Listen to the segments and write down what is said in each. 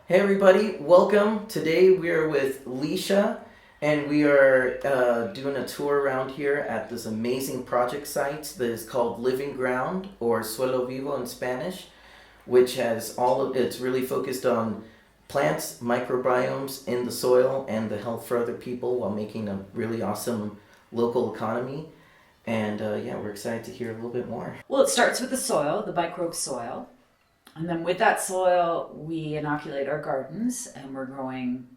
Hey everybody, welcome. Today we are with Leisha and we are doing a tour around here at this amazing project site that is called Living Ground, or Suelo Vivo in Spanish, which has it's really focused on plants, microbiomes in the soil, and the health for other people while making a really awesome local economy. And yeah, we're excited to hear a little bit more. Well, it starts with the soil, the microbe soil. And then with that soil, we inoculate our gardens, and we're growing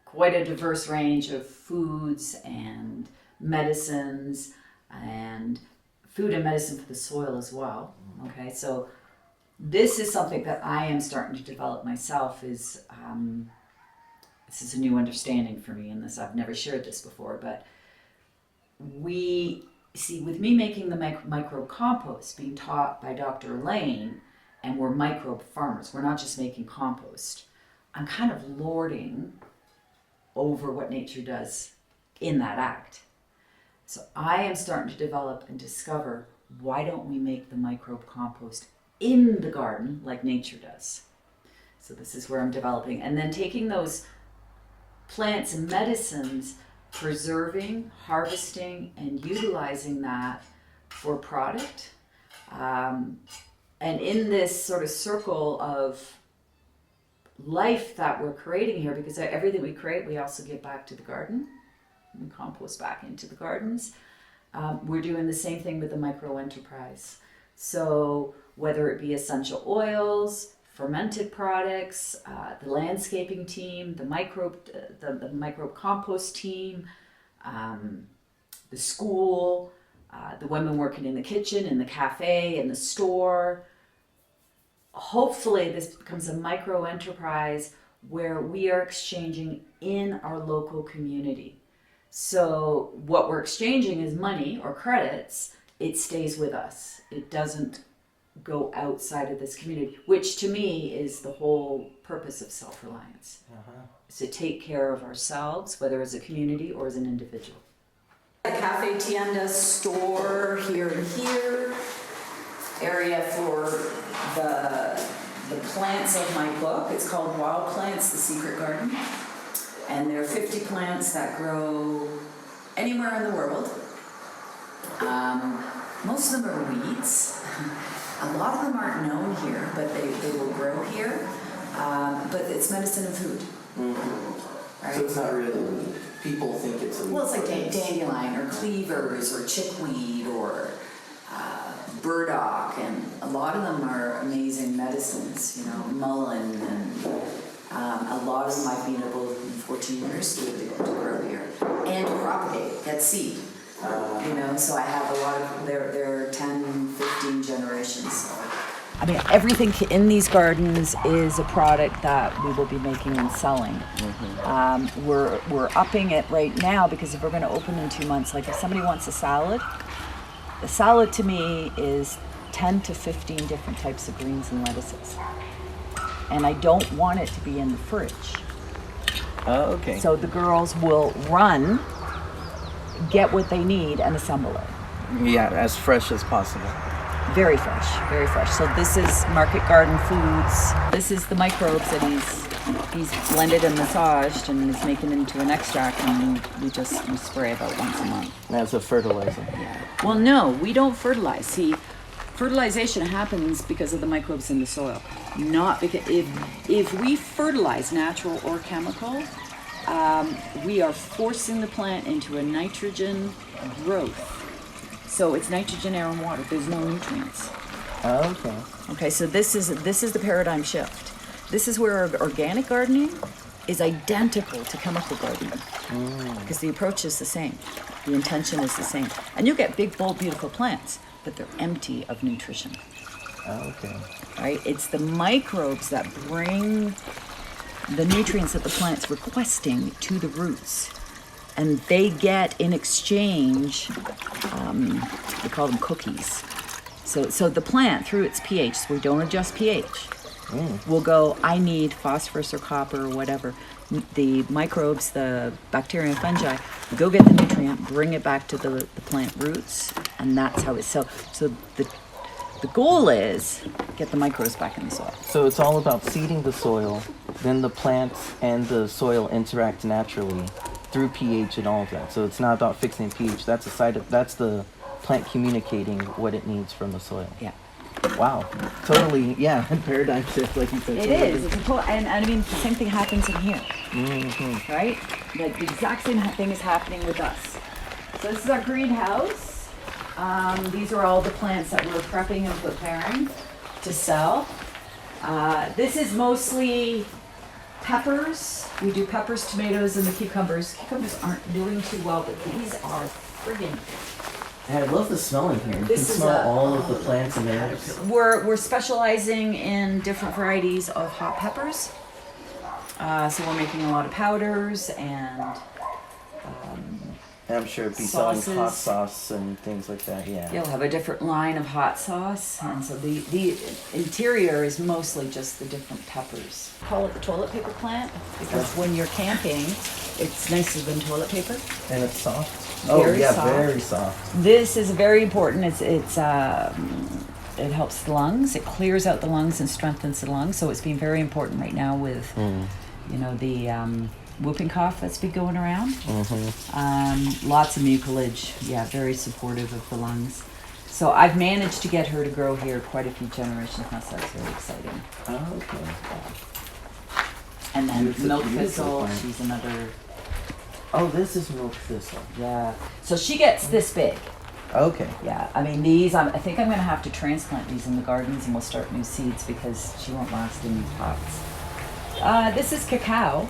quite a diverse range of foods and medicines, and food and medicine for the soil as well. Okay, so this is something that I am starting to develop myself. This is a new understanding for me in this. I've never shared this before, but we see, with me making the microbe compost, being taught by Dr. Elaine, and we're microbe farmers, we're not just making compost. I'm kind of lording over what nature does in that act. So I am starting to develop and discover, why don't we make the microbe compost in the garden like nature does? So this is where I'm developing, and then taking those plants and medicines, preserving, harvesting, and utilizing that for product. And in this sort of circle of life that we're creating here, because everything we create, we also give back to the garden. We compost back into the gardens. We're doing the same thing with the micro enterprise. So whether it be essential oils, fermented products, the landscaping team, the microbe compost team, the school, the women working in the kitchen, in the cafe, in the store. Hopefully this becomes a micro enterprise where we are exchanging in our local community. So what we're exchanging is money or credits. It stays with us. It doesn't go outside of this community, which to me is the whole purpose of self-reliance. Is to take care of ourselves, whether as a community or as an individual. The cafe tienda store here and here, area for the plants of my book. It's called Wild Plants, The Secret Garden. And there are 50 plants that grow anywhere in the world. Most of them are weeds. A lot of them aren't known here, but they will grow here. But it's medicine and food. Mm-hmm. Right? So it's not really a weed. People think it's a weed. Well, it's like dandelion or cleavers or chickweed or burdock, and a lot of them are amazing medicines. You know, mullein, and a lot of them I've been able in 14 years to grow here and to propagate, get seed. You know, so I have a lot of, there are 10, 15 generations. So. I mean, everything in these gardens is a product that we will be making and selling. Mm-hmm. We're upping it right now, because if we're going to open in 2 months, like if somebody wants a salad, the salad to me is 10 to 15 different types of greens and lettuces. And I don't want it to be in the fridge. Oh, okay. So the girls will run, get what they need, and assemble it. Yeah, as fresh as possible. Very fresh, very fresh. So this is Market Garden Foods. This is the microbes that he's blended and massaged and is making into an extract, and we spray about once a month. That's a fertilizer. Yeah. Well, no, we don't fertilize. See, fertilization happens because of the microbes in the soil, not because if we fertilize, natural or chemical, we are forcing the plant into a nitrogen growth. So it's nitrogen, air, and water. There's no nutrients. Oh, okay. Okay, so this is the paradigm shift. This is where organic gardening is identical to chemical gardening, because the approach is the same, the intention is the same, and you'll get big, bold, beautiful plants, but they're empty of nutrition. Oh, okay. Right? It's the microbes that bring the nutrients that the plant's requesting to the roots. And they get, in exchange, we call them cookies. So the plant, through its pH, so we don't adjust pH, will go, I need phosphorus or copper or whatever. The microbes, the bacteria and fungi, go get the nutrient, bring it back to the plant roots, and that's how it's so the the goal is get the microbes back in the soil. So it's all about seeding the soil, then the plants and the soil interact naturally through pH and all of that. So it's not about fixing pH. That's a side of, that's the plant communicating what it needs from the soil. Yeah. Wow. Totally, yeah, paradigm shift like you said. It is. It's a and I mean, the same thing happens in here. Mm-hmm. Right? Like the exact same thing is happening with us. So this is our greenhouse. These are all the plants that we're prepping and preparing to sell. This is mostly peppers. We do peppers, tomatoes, and the cucumbers. Cucumbers aren't doing too well, but these are friggin' I love the smell in here. You This can is smell a- all of the plants and herbs. We're specializing in different varieties of hot peppers. So we're making a lot of powders and I'm sure it'd be selling hot Sauces. sauce and things like that, yeah. you'll have a different line of hot sauce. And so the interior is mostly just the different peppers. Call it the toilet paper plant because when you're camping, it's nicer than toilet paper. And it's soft. Oh Very yeah, soft. very soft. This is very important. It helps the lungs. It clears out the lungs and strengthens the lungs. So it's been very important right now with, the whooping cough that's been going around. Lots of mucilage. Yeah, very supportive of the lungs. So I've managed to get her to grow here quite a few generations now, so that's very exciting. Oh, okay. And then It's a milk beautiful thistle. plant. She's another. Oh, this is milk thistle. Yeah. So she gets this big. Okay. Yeah, I mean these. I think I'm going to have to transplant these in the gardens, and we'll start new seeds because she won't last in these pots. This is cacao.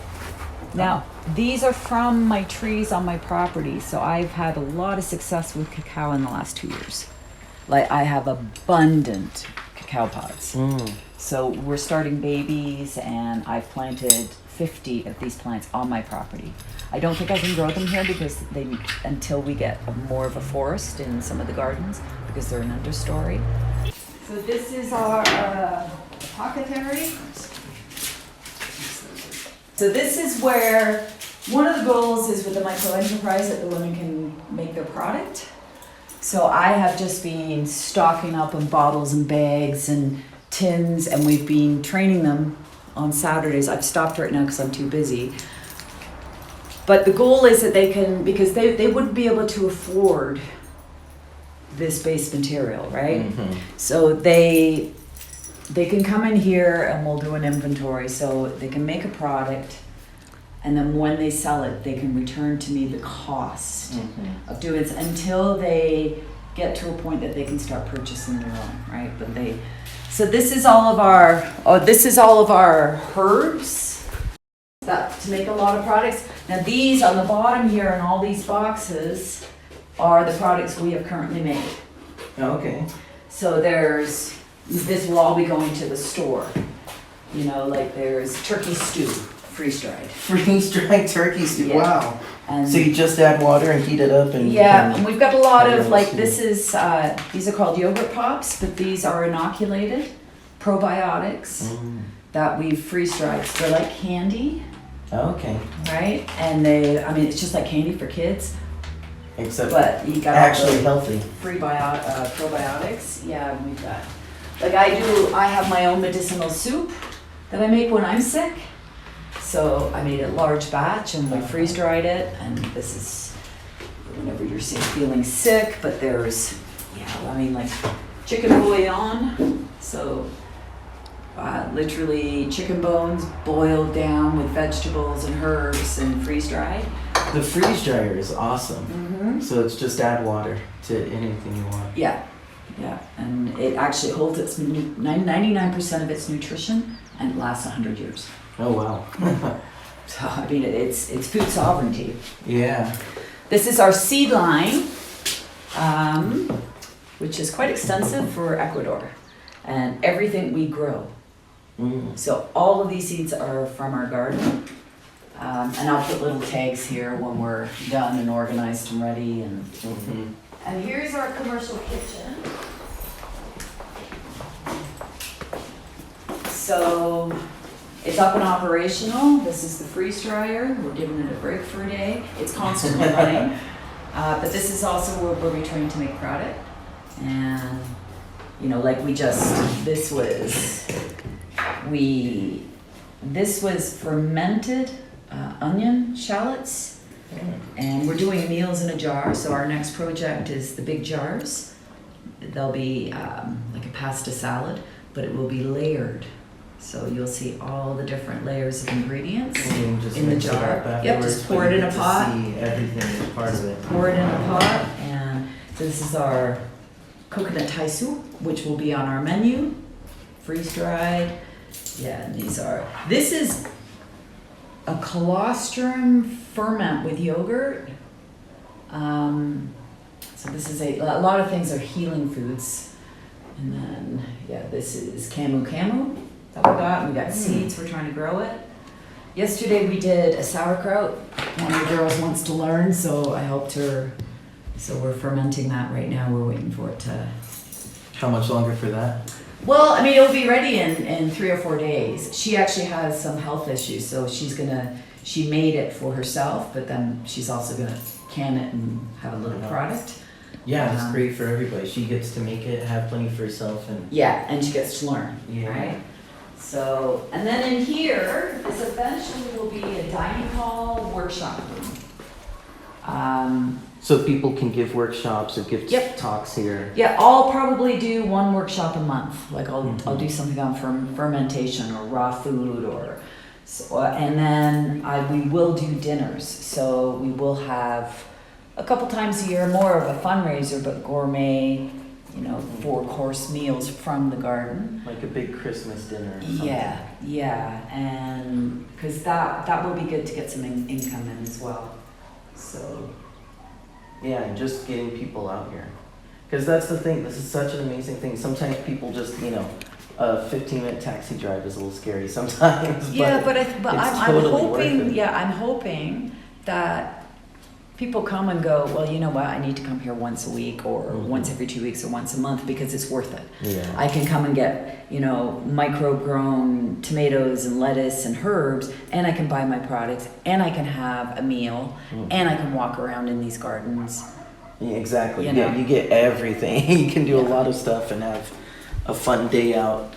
Now these are from my trees on my property, so I've had a lot of success with cacao in the last 2 years. Like I have abundant cacao pods. So we're starting babies, and I've planted 50 of these plants on my property. I don't think I can grow them here because until we get more of a forest in some of the gardens because they're an understory. So this is our apothecary. So this is where one of the goals is with the micro enterprise that the women can make their product. So I have just been stocking up on bottles and bags and tins, and we've been training them on Saturdays. I've stopped right now because I'm too busy. But the goal is that they can, because they wouldn't be able to afford this base material, right? So they can come in here and we'll do an inventory. So they can make a product, and then when they sell it, they can return to me the cost of doing it until they get to a point that they can start purchasing their own, right? But so this is all of our herbs that to make a lot of products. Now these on the bottom here in all these boxes are the products we have currently made. Okay. So this will all be going to the store. You know, like there's turkey stew, freeze-dried. Freeze-dried turkey stew. Yeah. Wow. And So you just add water and heat it up and and we've got a lot have of your like own this is these are called yogurt pops, but these are inoculated probiotics that we've freeze-dried. So they're like candy, Okay. right? And it's just like candy for kids, Except but you got actually all healthy. the probiotics. Yeah, and we've got like I have my own medicinal soup that I make when I'm sick. So I made a large batch and we freeze dried it, and this is whenever you're feeling sick. But there's like chicken bouillon. So literally chicken bones boiled down with vegetables and herbs and freeze dried. The freeze dryer is awesome. So it's just add water to anything you want. Yeah, and it actually holds its 99% of its nutrition and lasts 100 years. Oh wow. So I mean, it's food sovereignty. Yeah. This is our seed line, which is quite extensive for Ecuador, and everything we grow. So all of these seeds are from our garden, and I'll put little tags here when we're done and organized and ready. And here's our commercial kitchen. So it's up and operational. This is the freeze dryer. We're giving it a break for a day. It's constantly running. But this is also where we train to make product. And you know, like this was fermented onion shallots, and we're doing meals in a jar. So our next project is the big jars. They'll be like a pasta salad, but it will be layered. So you'll see all the different layers of ingredients in the jar. Yep, just pour it in a pot. See everything is part of it. Pour it in a pot, and so this is our coconut Thai soup, which will be on our menu, freeze dried. Yeah, and this is a colostrum ferment with yogurt. So this is a lot of things are healing foods. And then, yeah, this is camu that we got. We got seeds, we're trying to grow it. Yesterday we did a sauerkraut. One of the girls wants to learn, so I helped her. So we're fermenting that right now. We're waiting for it to... How much longer for that? Well, I mean, it'll be ready in 3 or 4 days. She actually has some health issues, so she made it for herself, but then she's also gonna can it and have a little product. Yeah, it's great for everybody. She gets to make it, have plenty for herself, and yeah, and she gets to learn, yeah. Right? So, and then in here, this eventually will be a dining hall workshop room. So people can give workshops or give talks here. Yeah, I'll probably do one workshop a month. Like I'll do something on fermentation or raw food and then we will do dinners. So we will have a couple times a year, more of a fundraiser, but gourmet, 4-course meals from the garden. Like a big Christmas dinner or something. Yeah, and because that will be good to get some income in as well. So. Yeah, and just getting people out here. Because that's the thing, this is such an amazing thing. Sometimes people just, a 15-minute taxi drive is a little scary sometimes. Yeah, but I'm hoping, hoping that people come and go, well, you know what, I need to come here once a week or once every 2 weeks or once a month because it's worth it. Yeah. I can come and get, micro-grown tomatoes and lettuce and herbs, and I can buy my products, and I can have a meal, and I can walk around in these gardens. Yeah, exactly. Yeah, you get everything. You can do a lot of stuff and have a fun day out.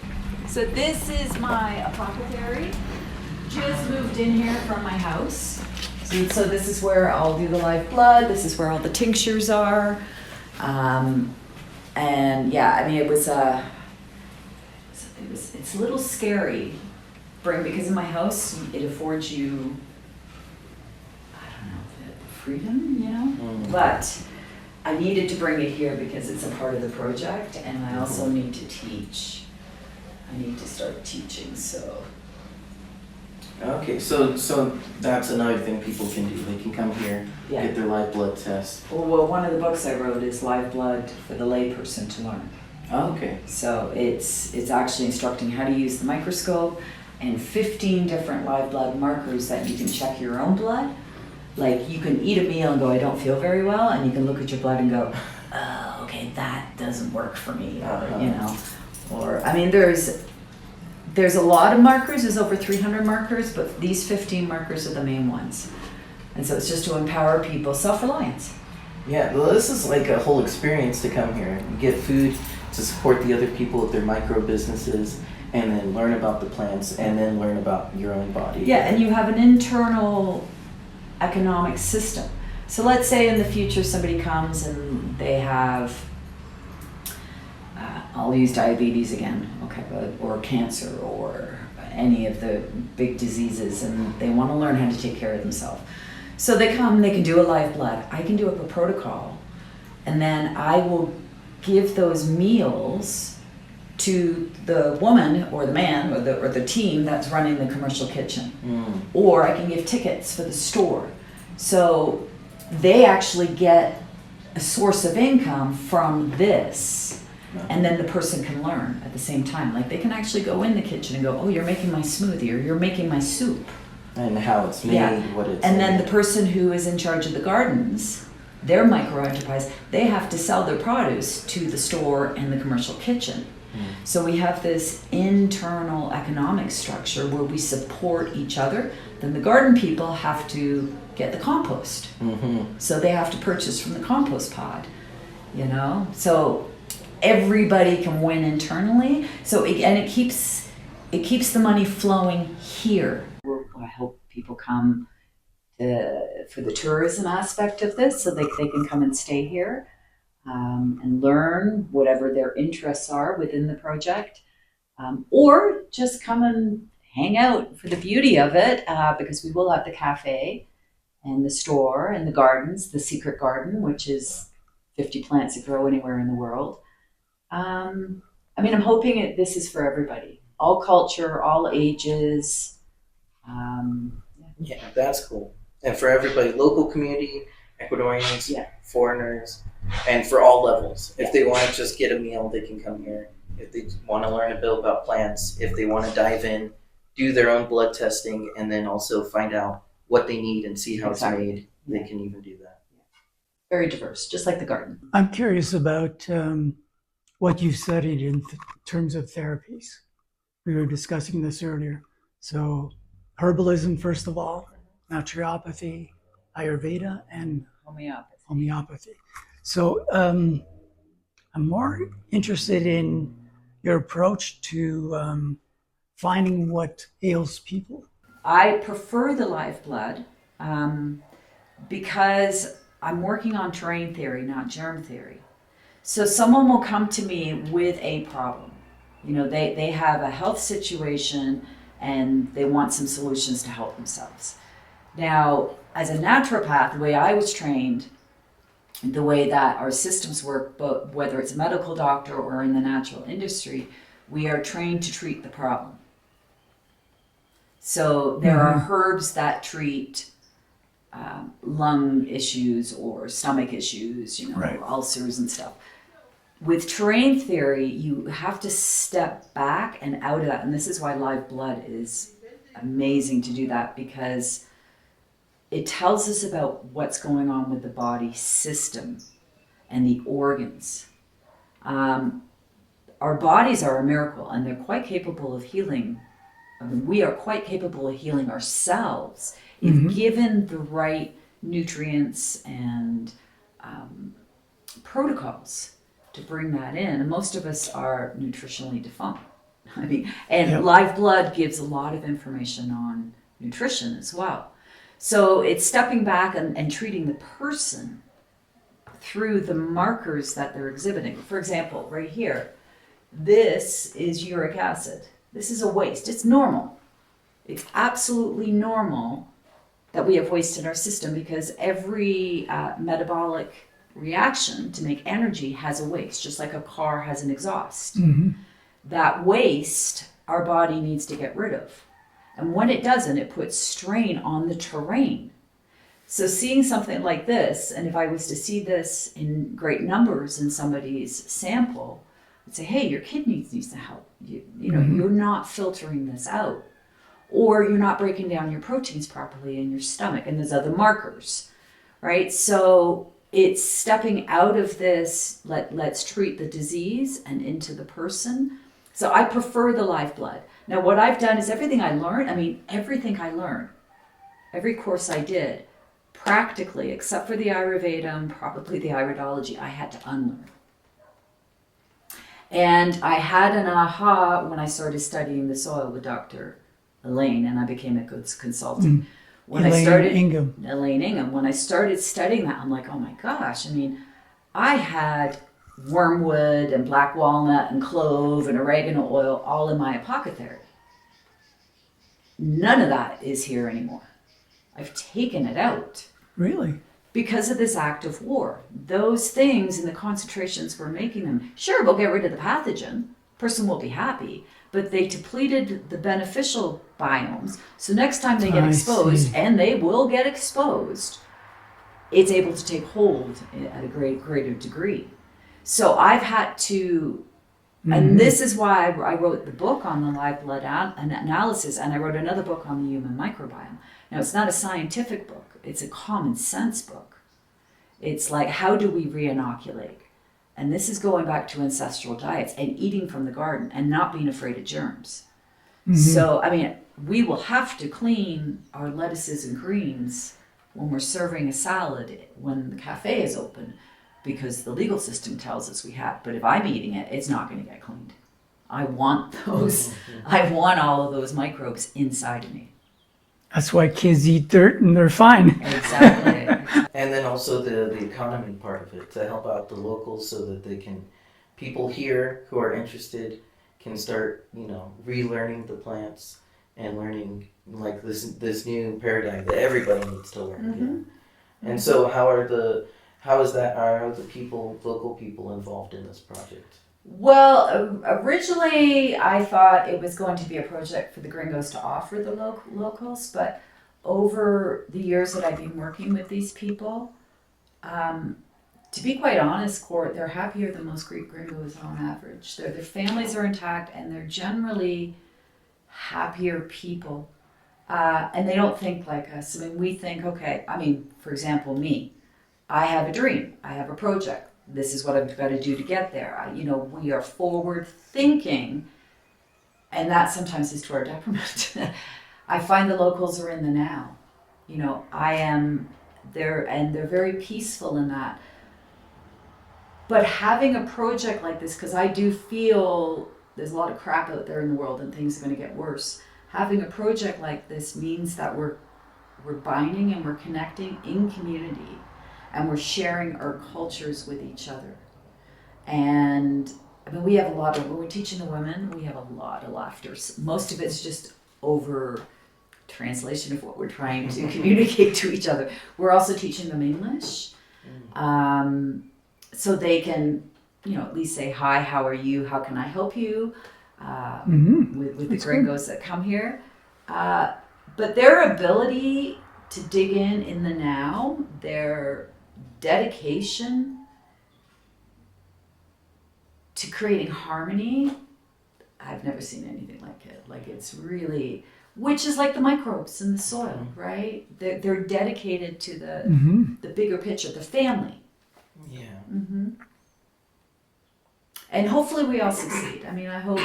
So this is my apothecary. Just moved in here from my house. So this is where I'll do the live blood. This is where all the tinctures are. And yeah, I mean, it's a little scary, because in my house, it affords you, I don't know, freedom, But I needed to bring it here because it's a part of the project, and I also need to teach. I need to start teaching, so. Okay, so that's another thing people can do. They can come here, get their live blood test. Well, one of the books I wrote is Live Blood for the layperson to learn. Oh, okay. So it's actually instructing how to use the microscope and 15 different live blood markers that you can check your own blood. Like you can eat a meal and go, I don't feel very well, and you can look at your blood and go, oh, okay, that doesn't work for me, or I mean, there's a lot of markers, there's over 300 markers, but these 15 markers are the main ones. And so it's just to empower people, self-reliance. Yeah, well, this is like a whole experience to come here. You get food to support the other people with their micro businesses, and then learn about the plants, and then learn about your own body. Yeah, and you have an internal economic system. So let's say in the future somebody comes and they have, I'll use diabetes again, okay, or cancer or any of the big diseases, and they want to learn how to take care of themselves. So they come, they can do a live blood. I can do up a protocol, and then I will give those meals to the woman or the man or the team that's running the commercial kitchen. Or I can give tickets for the store. So they actually get a source of income from this. And then the person can learn at the same time. Like they can actually go in the kitchen and go, oh, you're making my smoothie, or you're making my soup. And how it's made, what it's And then the person who is in charge of the gardens, their micro enterprise, they have to sell their produce to the store and the commercial kitchen. So we have this internal economic structure where we support each other. Then the garden people have to get the compost. So they have to purchase from the compost pod, So everybody can win internally. So it keeps the money flowing here. I hope people come for the tourism aspect of this, so they can come and stay here and learn whatever their interests are within the project, or just come and hang out for the beauty of it, because we will have the cafe and the store and the gardens, the secret garden, which is 50 plants that grow anywhere in the world. I'm hoping this is for everybody, all culture, all ages. Yeah, that's cool. And for everybody, local community, Ecuadorians, Yeah. foreigners, and for all levels. If Yeah. they want to just get a meal, they can come here. If they want to learn a bit about plants, if they want to dive in, do their own blood testing, and then also find out what they need and see how Exactly. it's made, they can even do that. Very diverse, just like the garden. I'm curious about what you've studied in terms of therapies. We were discussing this earlier. So, herbalism, first of all, naturopathy, Ayurveda, and homeopathy. So, I'm more interested in your approach to finding what ails people. I prefer the live blood because I'm working on terrain theory, not germ theory. So someone will come to me with a problem. They have a health situation and they want some solutions to help themselves. Now, as a naturopath, the way I was trained, the way that our systems work, but whether it's a medical doctor or in the natural industry, we are trained to treat the problem. So there are herbs that treat lung issues or stomach issues, Right. ulcers and stuff. With terrain theory, you have to step back and out of that. And this is why live blood is amazing to do that, because it tells us about what's going on with the body system and the organs. Our bodies are a miracle, and they're quite capable of healing. We are quite capable of healing ourselves if given the right nutrients and protocols to bring that in. And most of us are nutritionally defunct. Live blood gives a lot of information on nutrition as well. So it's stepping back and treating the person through the markers that they're exhibiting. For example, right here, this is uric acid. This is a waste. It's normal. It's absolutely normal that we have waste in our system, because every metabolic reaction to make energy has a waste, just like a car has an exhaust. That waste our body needs to get rid of. And when it doesn't, it puts strain on the terrain. So seeing something like this, and if I was to see this in great numbers in somebody's sample, I'd say, hey, your kidneys needs to help. You're not filtering this out. Or you're not breaking down your proteins properly in your stomach, and there's other markers, right? So it's stepping out of this, let's treat the disease, and into the person. So I prefer the live blood. Now what I've done is everything I learned, every course I did, practically, except for the Ayurveda and probably the Iridology, I had to unlearn. And I had an aha when I started studying the soil with Dr. Elaine, and I became a good consultant. Elaine Ingham. Elaine Ingham. When I started studying that, I'm like, oh my gosh. I had wormwood and black walnut and clove and oregano oil all in my apothecary. None of that is here anymore. I've taken it out. Really? Because of this act of war. Those things and the concentrations we're making them, sure, we'll get rid of the pathogen. Person will be happy. But they depleted the beneficial biomes. So next time they get exposed, and they will get exposed, it's able to take hold at a greater degree. So I've had to, and this is why I wrote the book on the live blood analysis, and I wrote another book on the human microbiome. Now, it's not a scientific book. It's a common sense book. It's like, how do we re-inoculate? And this is going back to ancestral diets and eating from the garden and not being afraid of germs. So, we will have to clean our lettuces and greens when we're serving a salad, when the cafe is open. because the legal system tells us we have. But if I'm eating it, it's not going to get cleaned. I want those. I want all of those microbes inside of me. That's why kids eat dirt and they're fine. Exactly. And then also the economy part of it, to help out the locals so that they can, people here who are interested can start, relearning the plants and learning like this new paradigm that everybody needs to learn again. And so how are the local people involved in this project? Well, originally I thought it was going to be a project for the gringos to offer the locals, but over the years that I've been working with these people, to be quite honest, Cort, they're happier than most Greek gringos on average. Their families are intact and they're generally happier people. And they don't think like us. I mean, we think, okay, for example, me, I have a dream, I have a project. This is what I've got to do to get there. We are forward thinking, and that sometimes is to our detriment. I find the locals are in the now. I am there, and they're very peaceful in that. But having a project like this, because I do feel there's a lot of crap out there in the world and things are going to get worse. Having a project like this means that we're binding and we're connecting in community. And we're sharing our cultures with each other. And we have when we're teaching the women, we have a lot of laughter. Most of it's just over translation of what we're trying to communicate to each other. We're also teaching them English. So they can, at least say, hi, how are you? How can I help you? With the gringos that come here. But their ability to dig in the now, their dedication to creating harmony, I've never seen anything like it. Like, it's really, which is like the microbes in the soil, right? They're dedicated to the bigger picture, the family. Yeah. And hopefully we all succeed. I hope.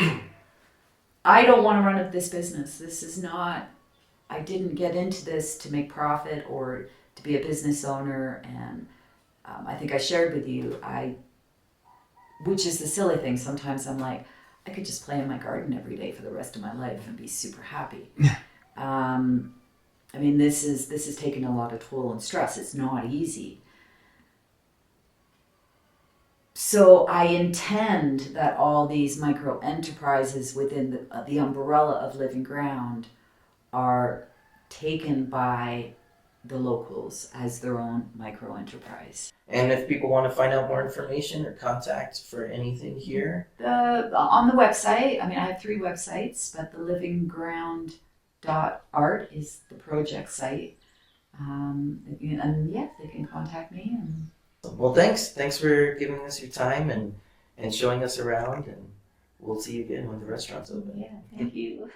I don't want to run this business. This is not, I didn't get into this to make profit or to be a business owner. And I think I shared with you, which is the silly thing. Sometimes I'm like, I could just play in my garden every day for the rest of my life and be super happy. This is taking a lot of toll and stress. It's not easy. So I intend that all these micro enterprises within the umbrella of Living Ground are taken by the locals as their own micro enterprise. And if people want to find out more information or contact for anything here? On the website, I have 3 websites, but the livingground.art is the project site. They can contact me. Well, thanks for giving us your time and showing us around, and we'll see you again when the restaurant's open. Yeah, thank you.